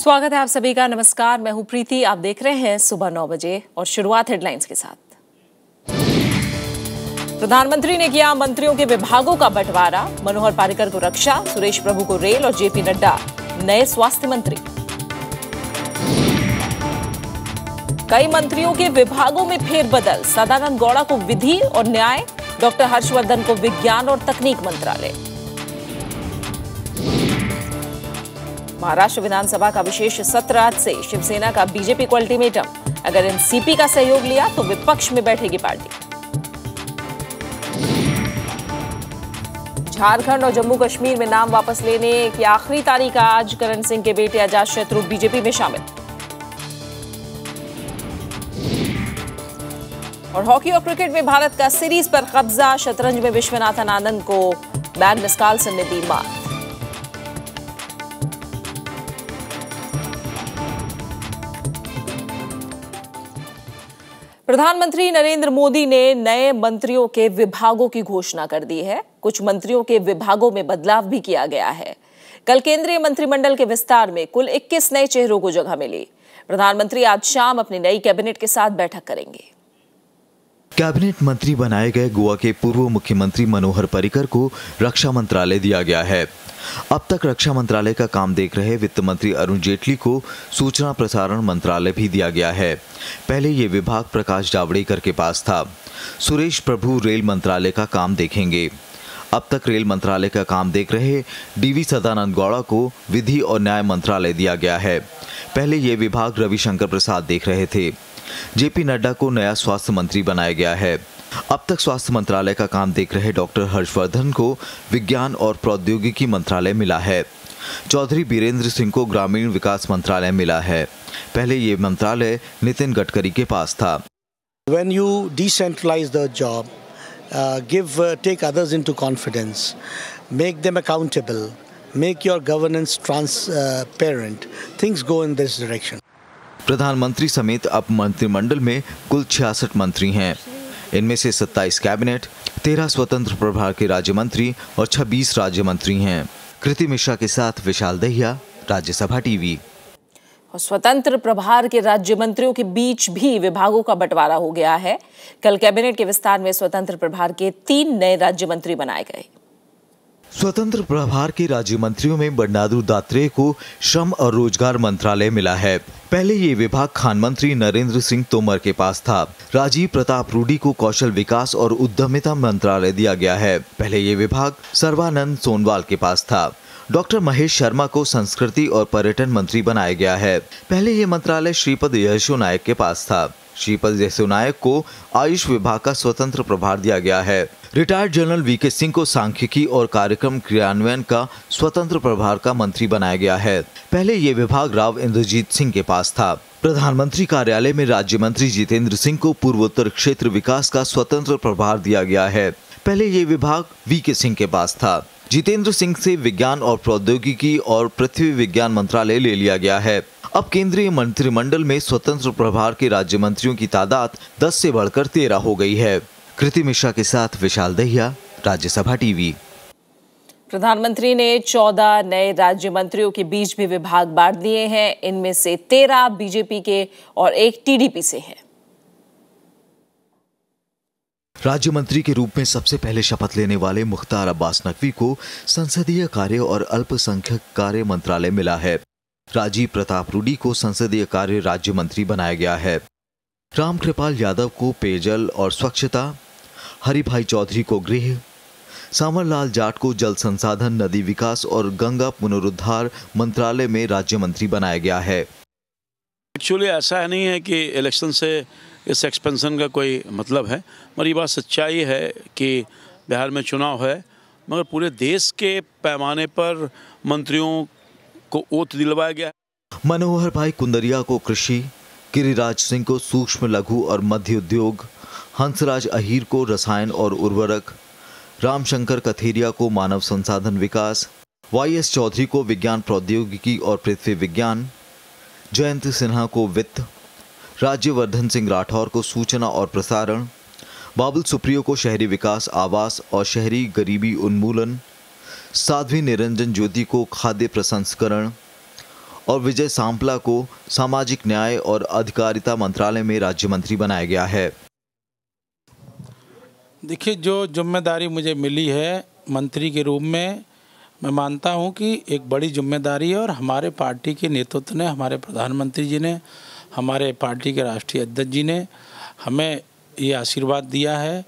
स्वागत है आप सभी का। नमस्कार, मैं हूं प्रीति। आप देख रहे हैं सुबह 9 बजे और शुरुआत हेडलाइंस के साथ। प्रधानमंत्री ने किया मंत्रियों के विभागों का बंटवारा। मनोहर पर्रिकर को रक्षा, सुरेश प्रभु को रेल और जेपी नड्डा नए स्वास्थ्य मंत्री। कई मंत्रियों के विभागों में फेरबदल। सदानंद गौड़ा को विधि और न्याय, डॉक्टर हर्षवर्धन को विज्ञान और तकनीक मंत्रालय। महाराष्ट्र विधानसभा का विशेष सत्र आज से। शिवसेना का बीजेपी को अल्टीमेटम, अगर एनसीपी का सहयोग लिया तो विपक्ष में बैठेगी पार्टी। झारखंड और जम्मू कश्मीर में नाम वापस लेने की आखिरी तारीख आज। करण सिंह के बेटे अजातशत्रु बीजेपी में शामिल। और हॉकी और क्रिकेट में भारत का सीरीज पर कब्जा। शतरंज में विश्वनाथन आनंद को मैग्नस कार्लसन ने दी मात। प्रधानमंत्री नरेंद्र मोदी ने नए मंत्रियों के विभागों की घोषणा कर दी है। कुछ मंत्रियों के विभागों में बदलाव भी किया गया है। कल केंद्रीय मंत्रिमंडल के विस्तार में कुल 21 नए चेहरों को जगह मिली। प्रधानमंत्री आज शाम अपनी नई कैबिनेट के साथ बैठक करेंगे। कैबिनेट मंत्री बनाए गए गोवा के पूर्व मुख्यमंत्री मनोहर पर्रिकर को रक्षा मंत्रालय दिया गया है। अब तक रक्षा मंत्रालय का काम देख रहे वित्त मंत्री अरुण जेटली को सूचना प्रसारण मंत्रालय भी दिया गया है। पहले ये विभाग प्रकाश जावड़ेकर के पास था। सुरेश प्रभु रेल मंत्रालय का काम देखेंगे। अब तक रेल मंत्रालय का काम देख रहे डीवी सदानंद गौड़ा को विधि और न्याय मंत्रालय दिया गया है। पहले ये विभाग रविशंकर प्रसाद देख रहे थे। जेपी नड्डा को नया स्वास्थ्य मंत्री बनाया गया है। अब तक स्वास्थ्य मंत्रालय का काम देख रहे डॉक्टर हर्षवर्धन को विज्ञान और प्रौद्योगिकी मंत्रालय मिला है। चौधरी बीरेंद्र सिंह को ग्रामीण विकास मंत्रालय मिला है। पहले ये मंत्रालय नितिन गडकरी के पास था। When you decentralize the job, take others into confidence, make them accountable, make your governance transparent, things go in this direction. प्रधानमंत्री समेत अब मंत्रिमंडल में कुल 66 मंत्री हैं। इनमें से 27 कैबिनेट, 13 स्वतंत्र प्रभार के राज्य मंत्री और 26 राज्य मंत्री हैं। कृति मिश्रा के साथ विशाल दहिया, राज्यसभा टीवी। और स्वतंत्र प्रभार के राज्य मंत्रियों के बीच भी विभागों का बंटवारा हो गया है। कल कैबिनेट के विस्तार में स्वतंत्र प्रभार के 3 नए राज्य मंत्री बनाए गए। स्वतंत्र प्रभार के राज्य मंत्रियों में बंडारू दत्तात्रेय को श्रम और रोजगार मंत्रालय मिला है। पहले ये विभाग खान मंत्री नरेंद्र सिंह तोमर के पास था। राजीव प्रताप रूडी को कौशल विकास और उद्यमिता मंत्रालय दिया गया है। पहले ये विभाग सर्बानंद सोनोवाल के पास था। डॉक्टर महेश शर्मा को संस्कृति और पर्यटन मंत्री बनाया गया है। पहले ये मंत्रालय श्रीपद यशो नायक के पास था। श्रीपद यशो नायक को आयुष विभाग का स्वतंत्र प्रभार दिया गया है। रिटायर्ड जनरल वीके सिंह को सांख्यिकी और कार्यक्रम क्रियान्वयन का स्वतंत्र प्रभार का मंत्री बनाया गया है। पहले ये विभाग राव इंद्रजीत सिंह के पास था। प्रधानमंत्री कार्यालय में राज्य मंत्री जितेंद्र सिंह को पूर्वोत्तर क्षेत्र विकास का स्वतंत्र प्रभार दिया गया है। पहले ये विभाग वीके सिंह के पास था। जितेंद्र सिंह से विज्ञान और प्रौद्योगिकी और पृथ्वी विज्ञान मंत्रालय ले लिया गया है। अब केंद्रीय मंत्रिमंडल में स्वतंत्र प्रभार के राज्य मंत्रियों की तादाद 10 से बढ़कर 13 हो गई है। कृति मिश्रा के साथ विशाल दहिया, राज्यसभा टीवी। प्रधानमंत्री ने 14 नए राज्य मंत्रियों के बीच भी विभाग बांट दिए हैं। इनमें से 13 बीजेपी के और 1 टीडीपी से है। राज्य मंत्री के रूप में सबसे पहले शपथ लेने वाले मुख्तार अब्बास नकवी को संसदीय कार्य और अल्पसंख्यक कार्य मंत्रालय मिला है। राजीव प्रताप रूडी को संसदीय कार्य राज्य मंत्री बनाया गया है। रामकृपाल यादव को पेयजल और स्वच्छता, हरिभाई चौधरी को गृह, सांवरलाल जाट को जल संसाधन, नदी विकास और गंगा पुनरुद्धार मंत्रालय में राज्य मंत्री बनाया गया है। एक्चुअली ऐसा नहीं है कि इलेक्शन से इस एक्सपेंशन का कोई मतलब है, मगर ये बात सच्चाई है कि बिहार में चुनाव है, मगर पूरे देश के पैमाने पर मंत्रियों को ओथ दिलवाया गया। मनोहर भाई कुंदरिया को कृषि, गिरिराज सिंह को सूक्ष्म लघु और मध्य उद्योग, हंसराज अहीर को रसायन और उर्वरक, रामशंकर कथेरिया को मानव संसाधन विकास, वाईएस चौधरी को विज्ञान प्रौद्योगिकी और पृथ्वी विज्ञान, जयंत सिन्हा को वित्त, राज्यवर्धन सिंह राठौर को सूचना और प्रसारण, बाबुल सुप्रियो को शहरी विकास, आवास और शहरी गरीबी उन्मूलन, साध्वी निरंजन ज्योति को खाद्य प्रसंस्करण और विजय सांपला को सामाजिक न्याय और अधिकारिता मंत्रालय में राज्य मंत्री बनाया गया है। देखिए, जो जिम्मेदारी मुझे मिली है मंत्री के रूप में, मैं मानता हूं कि एक बड़ी जिम्मेदारी है और हमारे पार्टी के नेतृत्व ने, हमारे प्रधानमंत्री जी ने, हमारे पार्टी के राष्ट्रीय अध्यक्ष जी ने हमें ये आशीर्वाद दिया है।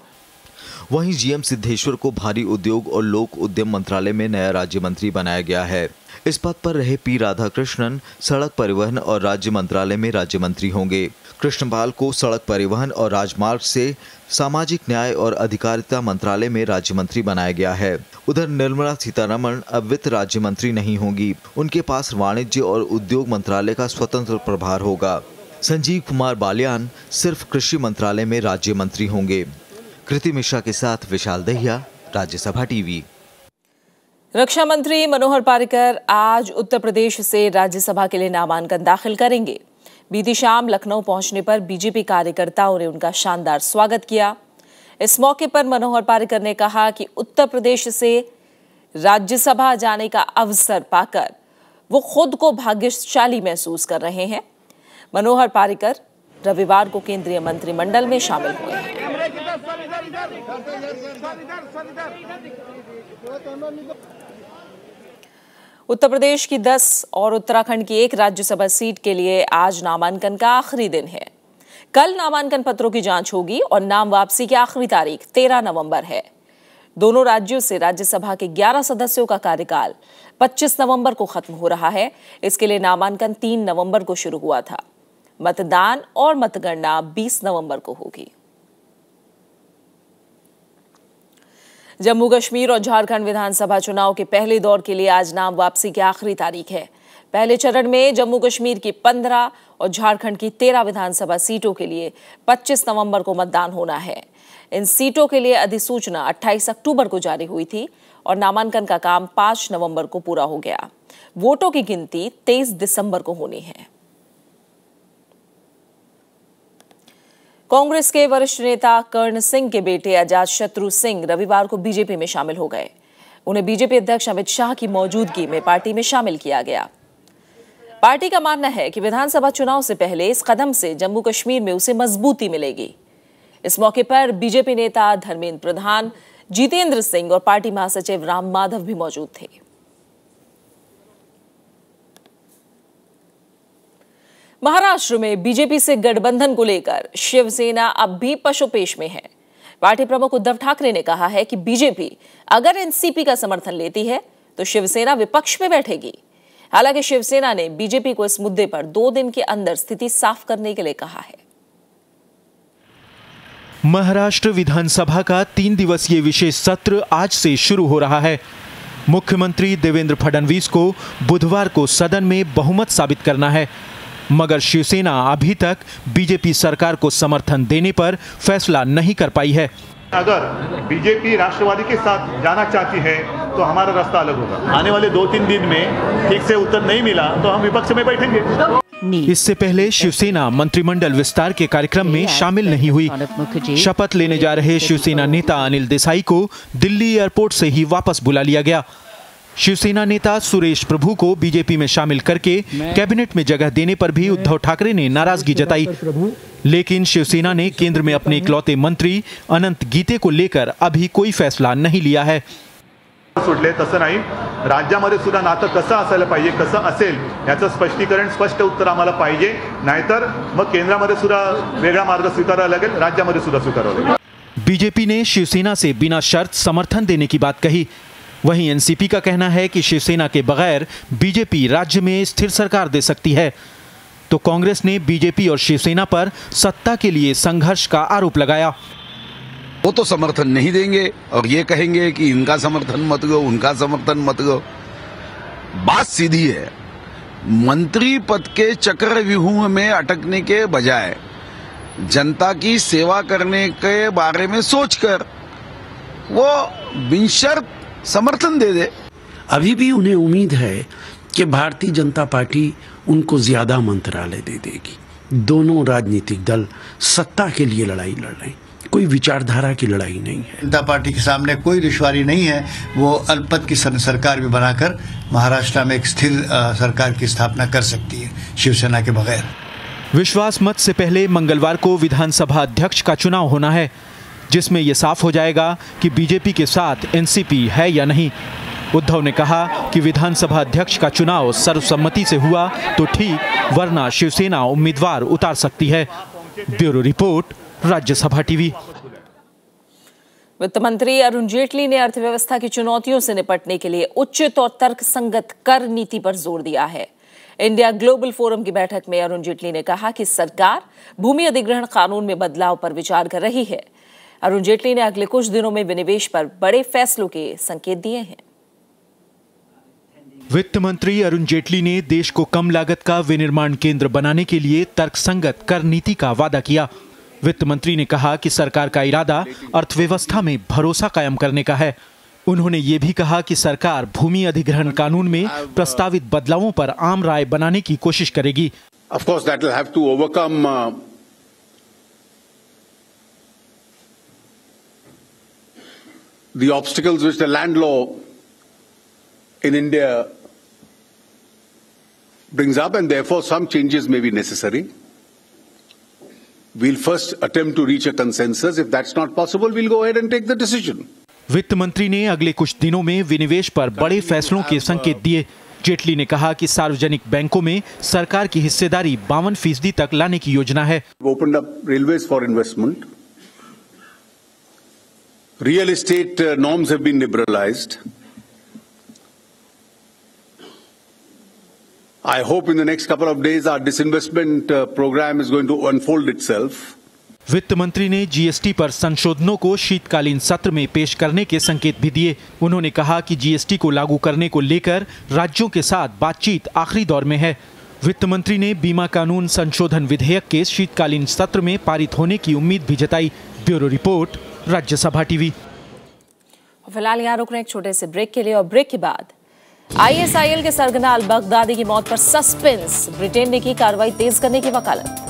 वहीं जीएम सिद्धेश्वर को भारी उद्योग और लोक उद्यम मंत्रालय में नया राज्य मंत्री बनाया गया है। इस पद पर रहे पी राधाकृष्णन सड़क परिवहन और राज्य मंत्रालय में राज्य मंत्री होंगे। कृष्णपाल को सड़क परिवहन और राजमार्ग से सामाजिक न्याय और अधिकारिता मंत्रालय में राज्य मंत्री बनाया गया है। उधर निर्मला सीतारमण अब वित्त राज्य मंत्री नहीं होंगी, उनके पास वाणिज्य और उद्योग मंत्रालय का स्वतंत्र प्रभार होगा। संजीव कुमार बालियान सिर्फ कृषि मंत्रालय में राज्य मंत्री होंगे। कृति मिश्रा के साथ विशाल दहिया, राज्यसभा टीवी। रक्षा मंत्री मनोहर पारिकर आज उत्तर प्रदेश से राज्यसभा के लिए नामांकन दाखिल करेंगे। बीती शाम लखनऊ पहुंचने पर बीजेपी कार्यकर्ताओं ने उनका शानदार स्वागत किया। इस मौके पर मनोहर पारिकर ने कहा कि उत्तर प्रदेश से राज्यसभा जाने का अवसर पाकर वो खुद को भाग्यशाली महसूस कर रहे हैं। मनोहर पारिकर रविवार को केंद्रीय मंत्रिमंडल में शामिल हुए हैं। उत्तर प्रदेश की 10 और उत्तराखंड की 1 राज्यसभा सीट के लिए आज नामांकन का आखिरी दिन है। कल नामांकन पत्रों की जांच होगी और नाम वापसी की आखिरी तारीख 13 नवंबर है। दोनों राज्यों से राज्यसभा के 11 सदस्यों का कार्यकाल 25 नवंबर को खत्म हो रहा है। इसके लिए नामांकन 3 नवंबर को शुरू हुआ था। मतदान और मतगणना 20 नवंबर को होगी। जम्मू कश्मीर और झारखंड विधानसभा चुनाव के पहले दौर के लिए आज नाम वापसी की आखिरी तारीख है। पहले चरण में जम्मू कश्मीर की 15 और झारखंड की 13 विधानसभा सीटों के लिए 25 नवंबर को मतदान होना है। इन सीटों के लिए अधिसूचना 28 अक्टूबर को जारी हुई थी और नामांकन का काम 5 नवंबर को पूरा हो गया। वोटों की गिनती 23 दिसंबर को होनी है। कांग्रेस के वरिष्ठ नेता कर्ण सिंह के बेटे अजातशत्रु सिंह रविवार को बीजेपी में शामिल हो गए। उन्हें बीजेपी अध्यक्ष अमित शाह की मौजूदगी में पार्टी में शामिल किया गया। पार्टी का मानना है कि विधानसभा चुनाव से पहले इस कदम से जम्मू कश्मीर में उसे मजबूती मिलेगी। इस मौके पर बीजेपी नेता धर्मेंद्र प्रधान, जितेंद्र सिंह और पार्टी महासचिव राम माधव भी मौजूद थे। महाराष्ट्र में बीजेपी से गठबंधन को लेकर शिवसेना अब भी पशुपेश में है। पार्टी प्रमुख उद्धव ठाकरे ने कहा है कि बीजेपी अगर एनसीपी का समर्थन लेती है तो शिवसेना विपक्ष में बैठेगी। हालांकि शिवसेना ने बीजेपी को इस मुद्दे पर 2 दिन के अंदर स्थिति साफ करने के लिए कहा है। महाराष्ट्र विधानसभा का 3 दिवसीय विशेष सत्र आज से शुरू हो रहा है। मुख्यमंत्री देवेंद्र फडणवीस को बुधवार को सदन में बहुमत साबित करना है, मगर शिवसेना अभी तक बीजेपी सरकार को समर्थन देने पर फैसला नहीं कर पाई है। अगर बीजेपी राष्ट्रवादी के साथ जाना चाहती है तो हमारा रास्ता अलग होगा। आने वाले 2-3 दिन में ठीक से उत्तर नहीं मिला तो हम विपक्ष में बैठेंगे। इससे पहले शिवसेना मंत्रिमंडल विस्तार के कार्यक्रम में शामिल नहीं हुई। शपथ लेने जा रहे शिवसेना नेता अनिल देसाई को दिल्ली एयरपोर्ट से ही वापस बुला लिया गया। शिवसेना नेता सुरेश प्रभु को बीजेपी में शामिल करके कैबिनेट में जगह देने पर भी उद्धव ठाकरे ने नाराजगी जताई, लेकिन शिवसेना ने केंद्र में अपने इकलौते मंत्री अनंत गीते को लेकर अभी कोई फैसला नहीं लिया है। सोडले तसं नाही, राज्यामध्ये सुद्धा नातं कसं असायला पाहिजे, कसं असेल याचं स्पष्टीकरण, स्पष्ट उत्तर आम्हाला पाहिजे, नाहीतर मग केंद्रामध्ये सुद्धा वेगळा मार्ग स्वीकारावा लागेल, राज्यामध्ये सुद्धा स्वीकारावा लागेल। बीजेपी ने शिवसेना से बिना शर्त समर्थन देने की बात कही। वहीं एनसीपी का कहना है कि शिवसेना के बगैर बीजेपी राज्य में स्थिर सरकार दे सकती है। तो कांग्रेस ने बीजेपी और शिवसेना पर सत्ता के लिए संघर्ष का आरोप लगाया। वो तो समर्थन नहीं देंगे और ये कहेंगे कि इनका समर्थन मत दो, उनका समर्थन मत दो। बात सीधी है, मंत्री पद के चक्रव्यूह में अटकने के बजाय जनता की सेवा करने के बारे में सोचकर वो बिनशर्त समर्थन दे दे। अभी भी उन्हें उम्मीद है कि भारतीय जनता पार्टी उनको ज्यादा मंत्रालय दे देगी। दोनों राजनीतिक दल सत्ता के लिए लड़ाई लड़ रहे हैं। कोई विचारधारा की लड़ाई नहीं है। जनता पार्टी के सामने कोई दुश्वारी नहीं है। वो अल्पमत की सरकार भी बनाकर महाराष्ट्र में एक स्थिर सरकार की स्थापना कर सकती है शिवसेना के बगैर। विश्वास मत से पहले मंगलवार को विधानसभा अध्यक्ष का चुनाव होना है, जिसमें यह साफ हो जाएगा कि बीजेपी के साथ एनसीपी है या नहीं। उद्धव ने कहा कि विधानसभा अध्यक्ष का चुनाव सर्वसम्मति से हुआ तो ठीक, वरना शिवसेना उम्मीदवार उतार सकती है। Bureau report, Rajya Sabha TV. वित्त मंत्री अरुण जेटली ने अर्थव्यवस्था की चुनौतियों से निपटने के लिए उचित और तर्कसंगत कर नीति पर जोर दिया है। इंडिया ग्लोबल फोरम की बैठक में अरुण जेटली ने कहा कि सरकार भूमि अधिग्रहण कानून में बदलाव पर विचार कर रही है। अरुण जेटली ने अगले कुछ दिनों में विनिवेश पर बड़े फैसलों के संकेत दिए हैं। वित्त मंत्री अरुण जेटली ने देश को कम लागत का विनिर्माण केंद्र बनाने के लिए तर्कसंगत कर नीति का वादा किया। वित्त मंत्री ने कहा कि सरकार का इरादा अर्थव्यवस्था में भरोसा कायम करने का है। उन्होंने ये भी कहा कि सरकार भूमि अधिग्रहण कानून में प्रस्तावित बदलावों पर आम राय बनाने की कोशिश करेगी। Of course, that will have to overcome the obstacles which the land law in India brings up, and therefore some changes may be necessary. We'll first attempt to reach a consensus. If that's not possible, we'll go ahead and take the decision. वित्त मंत्री ने अगले कुछ दिनों में विनिवेश पर बड़े फैसलों के संकेत दिए। जेटली ने कहा कि सार्वजनिक बैंकों में सरकार की हिस्सेदारी 52% तक लाने की योजना है। Opened up railways for investment. Real estate norms have been liberalized. I hope in the next couple of days our disinvestment program is going to unfold itself. वित्त मंत्री ने जीएसटी पर संशोधनों को शीतकालीन सत्र में पेश करने के संकेत भी दिए। उन्होंने कहा कि जीएसटी को लागू करने को लेकर राज्यों के साथ बातचीत आखिरी दौर में है। वित्त मंत्री ने बीमा कानून संशोधन विधेयक के शीतकालीन सत्र में पारित होने की उम्मीद भी जताई। Bureau report, Rajya Sabha TV. फिलहाल यहाँ रुक रहे एक छोटे से ब्रेक के लिए, और ब्रेक के बाद आईएसआईएल के सरगना अल बगदादी की मौत पर सस्पेंस, ब्रिटेन ने की कार्रवाई तेज करने की वकालत।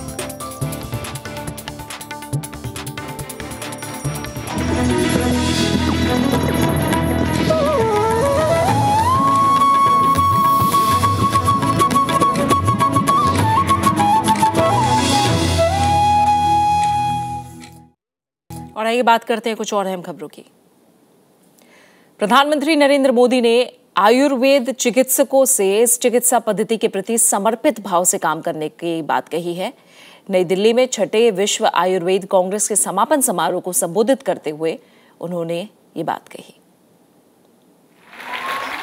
और आइए बात करते हैं कुछ और अहम खबरों की। प्रधानमंत्री नरेंद्र मोदी ने आयुर्वेद चिकित्सकों से इस चिकित्सा पद्धति के प्रति समर्पित भाव से काम करने की बात कही है। नई दिल्ली में छठे विश्व आयुर्वेद कांग्रेस के समापन समारोह को संबोधित करते हुए उन्होंने ये बात कही।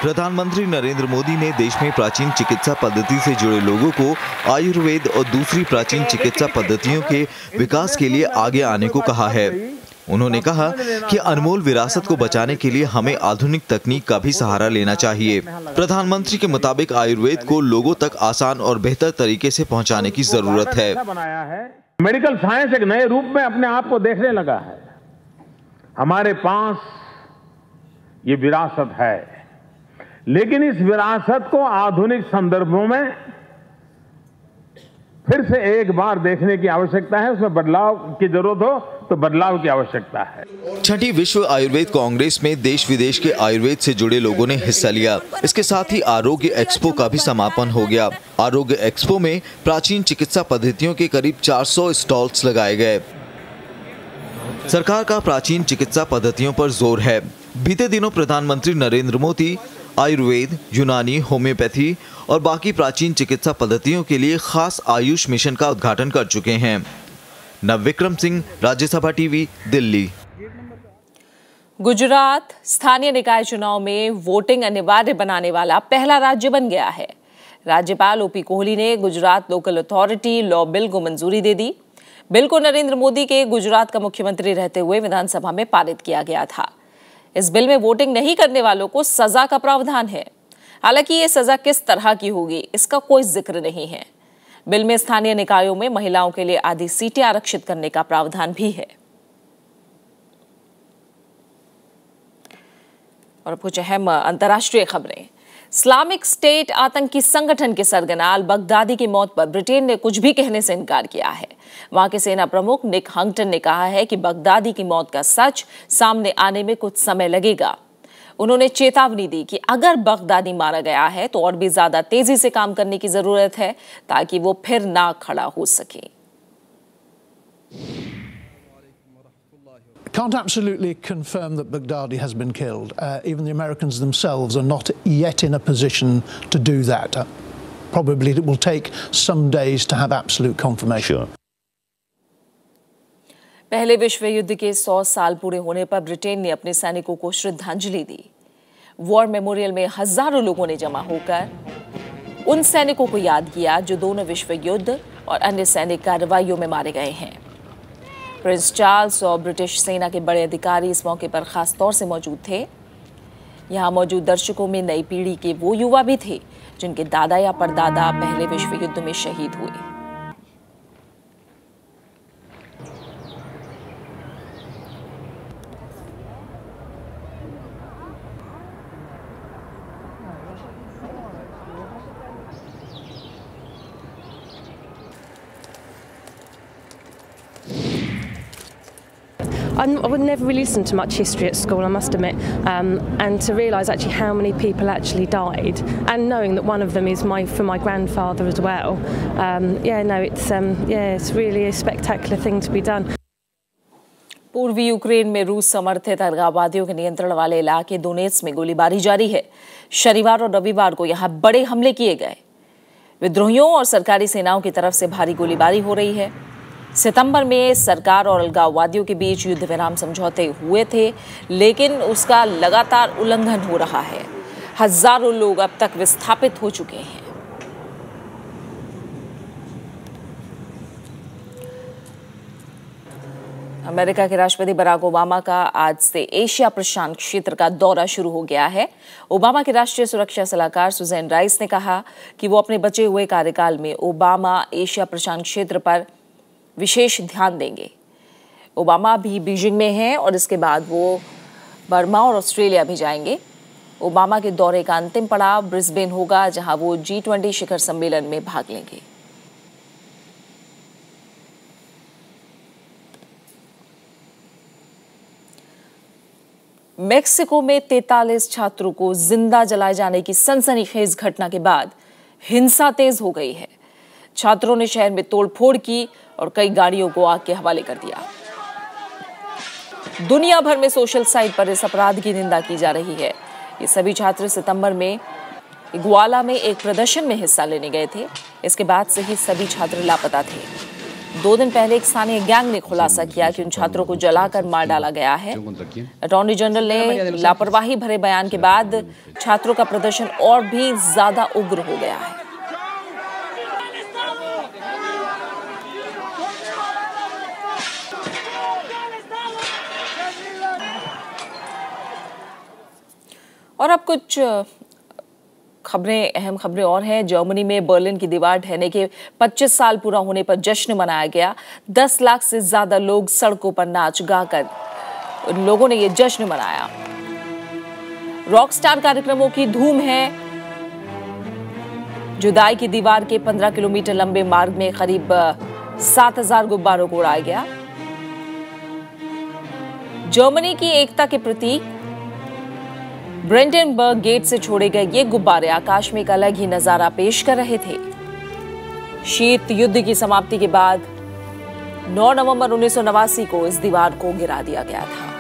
प्रधानमंत्री नरेंद्र मोदी ने देश में प्राचीन चिकित्सा पद्धति से जुड़े लोगों को आयुर्वेद और दूसरी प्राचीन चिकित्सा पद्धतियों के विकास के लिए आगे आने को कहा है। उन्होंने कहा कि अनमोल विरासत को बचाने के लिए हमें आधुनिक तकनीक का भी सहारा लेना चाहिए। प्रधानमंत्री के मुताबिक आयुर्वेद को लोगों तक आसान और बेहतर तरीके से पहुंचाने की जरूरत है। मेडिकल साइंस एक नए रूप में अपने आप को देखने लगा है। हमारे पास ये विरासत है, लेकिन इस विरासत को आधुनिक संदर्भों में फिर से एक बार देखने की आवश्यकता है। उसमें बदलाव की जरूरत हो तो बदलाव की आवश्यकता है। छठी विश्व आयुर्वेद कांग्रेस में देश विदेश के आयुर्वेद से जुड़े लोगों ने हिस्सा लिया। इसके साथ ही आरोग्य एक्सपो का भी समापन हो गया। आरोग्य एक्सपो में प्राचीन चिकित्सा पद्धतियों के करीब 400 स्टॉल्स लगाए गए। सरकार का प्राचीन चिकित्सा पद्धतियों पर जोर है। बीते दिनों प्रधानमंत्री नरेंद्र मोदी आयुर्वेद, यूनानी, होम्योपैथी और बाकी प्राचीन चिकित्सा पद्धतियों के लिए खास आयुष मिशन का उद्घाटन कर चुके हैं। नवविक्रम सिंह, राज्यसभा टीवी, दिल्ली। गुजरात स्थानीय निकाय चुनाव में वोटिंग अनिवार्य बनाने वाला पहला राज्य बन गया है। राज्यपाल ओपी कोहली ने Gujarat local authority law bill को मंजूरी दे दी। बिल को नरेंद्र मोदी के गुजरात का मुख्यमंत्री रहते हुए विधानसभा में पारित किया गया था। इस बिल में वोटिंग नहीं करने वालों को सजा का प्रावधान है। हालांकि ये सजा किस तरह की होगी, इसका कोई जिक्र नहीं है। बिल में स्थानीय निकायों में महिलाओं के लिए आधी सीटें आरक्षित करने का प्रावधान भी है। और कुछ अहम अंतर्राष्ट्रीय खबरें। इस्लामिक स्टेट आतंकी संगठन के सरगना अल बगदादी की मौत पर ब्रिटेन ने कुछ भी कहने से इनकार किया है। वहां के सेना प्रमुख निक हंगटन ने कहा है कि बगदादी की मौत का सच सामने आने में कुछ समय लगेगा। उन्होंने चेतावनी दी कि अगर बगदादी मारा गया है तो और भी ज्यादा तेजी से काम करने की जरूरत है ताकि वो फिर ना खड़ा हो सके। Can't absolutely confirm that Baghdadi has been killed. Even the Americans themselves are not yet in a position to do that. Probably it will take some days to have absolute confirmation. पहले विश्व युद्ध के 100 साल पूरे होने पर Britain ने अपने सैनिकों को श्रद्धांजलि दी। वॉर मेमोरियल में हजारों लोगों ने जमा होकर उन सैनिकों को याद किया जो दोनों विश्व युद्ध और अन्य सैनिक कार्रवाइयों में मारे गए हैं। प्रिंस चार्ल्स और ब्रिटिश सेना के बड़े अधिकारी इस मौके पर खास तौर से मौजूद थे। यहां मौजूद दर्शकों में नई पीढ़ी के वो युवा भी थे जिनके दादा या परदादा पहले विश्व युद्ध में शहीद हुए। I would never really listen to much history at school, I must admit, and to realise actually how many people actually died, and knowing that one of them is from my grandfather as well. It's really a spectacular thing to be done. पूर्वी Ukraine में रूस समर्थित अलगाववादियों के नियंत्रण वाले इलाके Donetsk में गोलीबारी जारी है। शनिवार और रविवार को यहां बड़े हमले किए गए। विद्रोहियों और सरकारी सेनाओं की तरफ से भारी गोलीबारी हो रही है। सितंबर में सरकार और अलगाववादियों के बीच युद्ध विराम समझौते हुए थे, लेकिन उसका लगातार उल्लंघन हो रहा है। हजारों लोग अब तक विस्थापित हो चुके हैं। अमेरिका के राष्ट्रपति बराक ओबामा का आज से एशिया प्रशांत क्षेत्र का दौरा शुरू हो गया है। ओबामा के राष्ट्रीय सुरक्षा सलाहकार सुजैन राइस ने कहा कि वो अपने बचे हुए कार्यकाल में ओबामा एशिया प्रशांत क्षेत्र पर विशेष ध्यान देंगे। ओबामा भी बीजिंग में हैं और इसके बाद वो बर्मा और ऑस्ट्रेलिया भी जाएंगे। ओबामा के दौरे का अंतिम पड़ाव ब्रिस्बेन होगा, जहां वो G20 शिखर सम्मेलन में भाग लेंगे। मेक्सिको में 43 छात्रों को जिंदा जलाए जाने की सनसनीखेज घटना के बाद हिंसा तेज हो गई है। छात्रों ने शहर में तोड़फोड़ की और कई गाड़ियों को आग के हवाले कर दिया। दुनिया भर में सोशल साइट पर इस अपराध की निंदा की जा रही है। ये सभी छात्र सितंबर में इग्वाला में एक प्रदर्शन में हिस्सा लेने गए थे। इसके बाद से ही सभी छात्र लापता थे। 2 दिन पहले एक स्थानीय गैंग ने खुलासा किया कि उन छात्रों को जलाकर मार डाला गया है। अटॉर्नी जनरल ने लापरवाही भरे बयान के बाद छात्रों का प्रदर्शन और भी ज्यादा उग्र हो गया है। और अब कुछ अहम खबरें और हैं। जर्मनी में बर्लिन की दीवार ढहने के 25 साल पूरा होने पर जश्न मनाया गया। 10 लाख से ज्यादा लोग सड़कों पर नाच गाकर लोगों ने ये जश्न मनाया। रॉकस्टार कार्यक्रमों की धूम है। जुदाई की दीवार के 15 किलोमीटर लंबे मार्ग में करीब 7000 गुब्बारों को उड़ाया गया। जर्मनी की एकता के प्रतीक ब्रेंडेनबर्ग गेट से छोड़े गए ये गुब्बारे आकाश में एक अलग ही नजारा पेश कर रहे थे। शीत युद्ध की समाप्ति के बाद 9 नवंबर 1989 को इस दीवार को गिरा दिया गया था।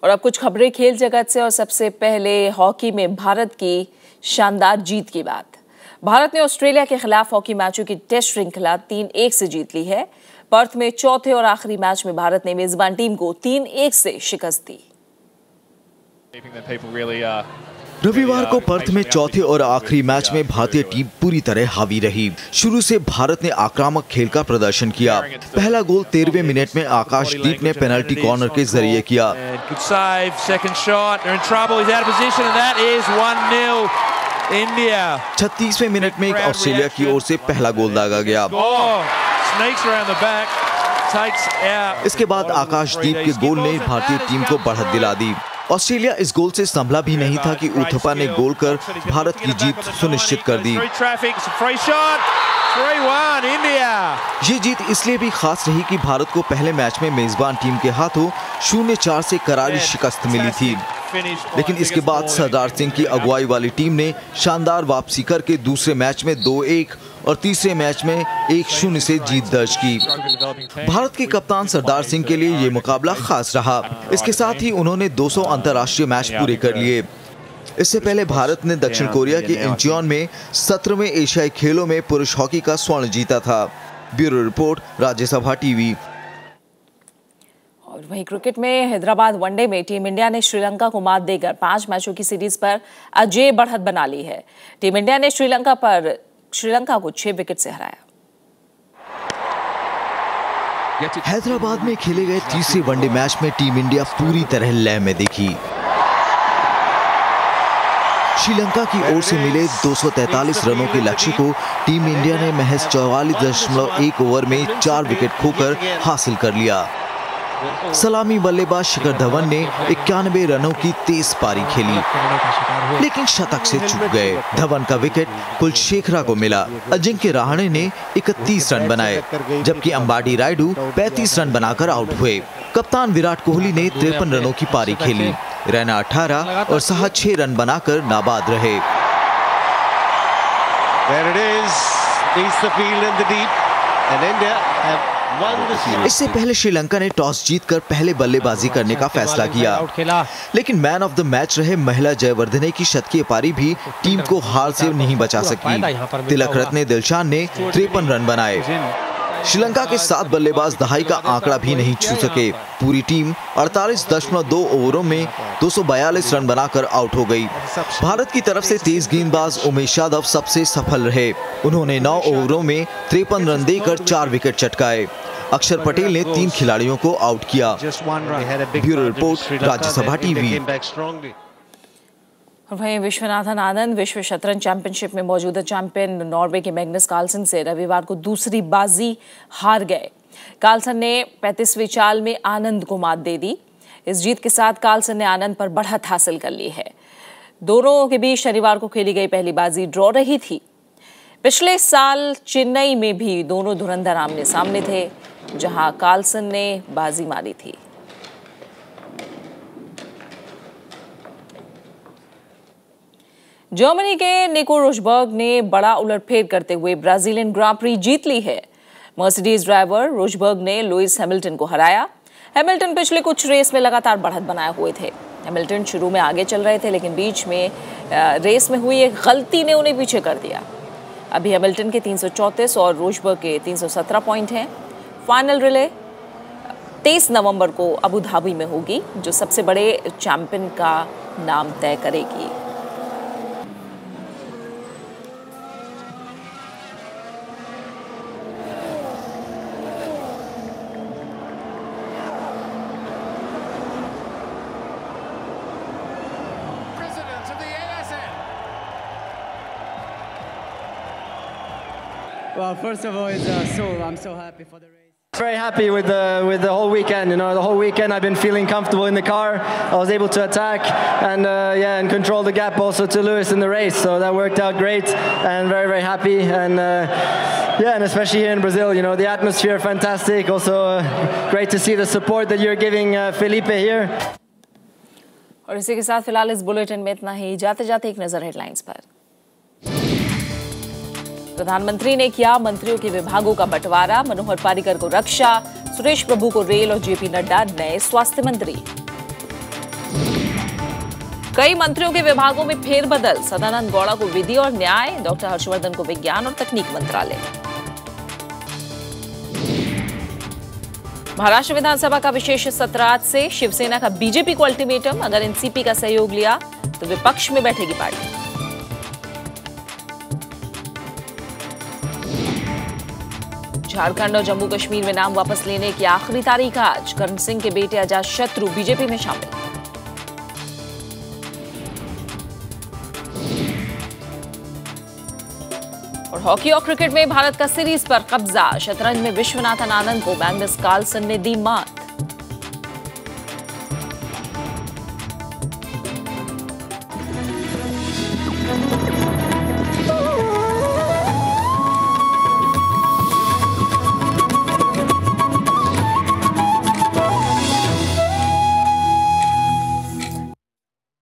और अब कुछ खबरें खेल जगत से। और सबसे पहले हॉकी में भारत की शानदार जीत की बात। भारत ने ऑस्ट्रेलिया के खिलाफ हॉकी मैचों की टेस्ट श्रृंखला 3-1 से जीत ली है। पर्थ में चौथे और आखिरी मैच में भारत ने मेजबान टीम को 3-1 से शिकस्त दी। रविवार को पर्थ में चौथे और आखिरी मैच में भारतीय टीम पूरी तरह हावी रही। शुरू से भारत ने आक्रामक खेल का प्रदर्शन किया। पहला गोल 13वें मिनट में आकाशदीप ने पेनल्टी कॉर्नर के जरिए किया। 36वें मिनट में ऑस्ट्रेलिया की ओर से पहला गोल दागा गया। इसके बाद आकाशदीप के गोल ने भारतीय टीम को बढ़त दिला दी। ऑस्ट्रेलिया इस गोल से संभला भी नहीं था कि उथप्पा ने गोल कर भारत की जीत सुनिश्चित कर दी। ये जीत इसलिए भी खास रही कि भारत को पहले मैच में मेजबान टीम के हाथों 0-4 से करारी शिकस्त मिली थी, लेकिन इसके बाद सरदार सिंह की अगुवाई वाली टीम ने शानदार वापसी करके दूसरे मैच में 2-1 और तीसरे मैच में 1-0 से जीत दर्ज की। भारत के कप्तान सरदार सिंह के लिए ये मुकाबला खास रहा। इसके साथ ही उन्होंने 200 अंतर्राष्ट्रीय मैच पूरे कर लिए। इससे पहले भारत ने दक्षिण कोरिया के इंचियोन में 17वें एशियाई खेलों में पुरुष हॉकी का स्वर्ण जीता था। Bureau report, Rajya Sabha TV. और वहीं क्रिकेट में हैदराबाद वनडे में टीम इंडिया ने श्रीलंका को मात देकर 5 मैचों की सीरीज पर अजेय बढ़त बना ली है। टीम इंडिया ने श्रीलंका को 6 विकेट से हराया। हैदराबाद में खेले गए तीसरे वनडे मैच में टीम इंडिया पूरी तरह लय में दिखी। श्रीलंका की ओर से मिले 243 रनों के लक्ष्य को टीम इंडिया ने महज 44.1 ओवर में 4 विकेट खोकर हासिल कर लिया। सलामी बल्लेबाज शिखर धवन ने 91 रनों की तेज पारी खेली, लेकिन शतक से चूक गए। धवन का विकेट कुलशेखरा को मिला। अजिंक्य रहाणे ने 31 रन बनाए, जबकि अंबाडी रायडू 35 रन बनाकर आउट हुए। कप्तान विराट कोहली ने 53 रनों की पारी खेली। रैना 18 और साहा 6 रन बनाकर नाबाद रहे। इससे पहले श्रीलंका ने टॉस जीतकर पहले बल्लेबाजी करने का फैसला किया, लेकिन मैन ऑफ द मैच रहे महिला जयवर्धने की शतकीय पारी भी टीम को हार से नहीं बचा सकी। तिलक रत्ने दिलशान ने 53 रन बनाए। श्रीलंका के 7 बल्लेबाज दहाई का आंकड़ा भी नहीं छू सके। पूरी टीम 48.2 ओवरों में 242 रन बनाकर आउट हो गई। भारत की तरफ से तेज गेंदबाज उमेश यादव सबसे सफल रहे। उन्होंने 9 ओवरों में 53 रन देकर 4 विकेट चटकाए। अक्षर पटेल ने 3 खिलाड़ियों को आउट किया। Bureau report, Rajya Sabha TV. वहीं विश्वनाथन आनंद विश्व शतरंज चैंपियनशिप में मौजूदा चैंपियन नॉर्वे के मैग्नस कार्लसन से रविवार को दूसरी बाजी हार गए। कार्लसन ने 35वीं चाल में आनंद को मात दे दी। इस जीत के साथ कार्लसन ने आनंद पर बढ़त हासिल कर ली है। दोनों के बीच शनिवार को खेली गई पहली बाजी ड्रॉ रही थी। पिछले साल चेन्नई में भी दोनों धुरंधर आमने सामने थे, जहां कार्लसन ने बाजी मारी थी। जर्मनी के निको रोजबर्ग ने बड़ा उलटफेर करते हुए ब्राजीलियन ग्रां प्री जीत ली है। मर्सिडीज ड्राइवर रोजबर्ग ने लुइस हैमिल्टन को हराया। हैमिल्टन पिछले कुछ रेस में लगातार बढ़त बनाए हुए थे। हैमिल्टन शुरू में आगे चल रहे थे, लेकिन बीच में रेस में हुई एक गलती ने उन्हें पीछे कर दिया। अभी हैमिल्टन के 334 और रोजबर्ग के 317 पॉइंट हैं। फाइनल रिले 23 नवंबर को अबू धाबी में होगी, जो सबसे बड़े चैंपियन का नाम तय करेगी। Well, first of all, I'm so happy for the race. Very happy with the whole weekend. You know, the whole weekend I've been feeling comfortable in the car. I was able to attack and control the gap also to Lewis in the race. So that worked out great, and very, very happy. And and especially here in Brazil, you know, the atmosphere fantastic. Also great to see the support that you're giving Felipe here. और इसी के साथ फिलहाल इस bulletin में इतना ही। जाते जाते एक नजर हेडलाइंस पर। प्रधानमंत्री ने किया मंत्रियों के विभागों का बंटवारा। मनोहर पार्रिकर को रक्षा, सुरेश प्रभु को रेल और जेपी नड्डा नए स्वास्थ्य मंत्री। कई मंत्रियों के विभागों में फेरबदल। सदानंद गौड़ा को विधि और न्याय, डॉक्टर हर्षवर्धन को विज्ञान और तकनीक मंत्रालय। महाराष्ट्र विधानसभा का विशेष सत्र आज से। शिवसेना का बीजेपी को अल्टीमेटम, अगर एनसीपी का सहयोग लिया तो विपक्ष में बैठेगी पार्टी। झारखंड और जम्मू कश्मीर में नाम वापस लेने की आखिरी तारीख आज। करण सिंह के बेटे अजात शत्रु बीजेपी में शामिल। और हॉकी और क्रिकेट में भारत का सीरीज पर कब्जा। शतरंज में विश्वनाथन आनंद को मैग्नस कार्लसन ने दी मात।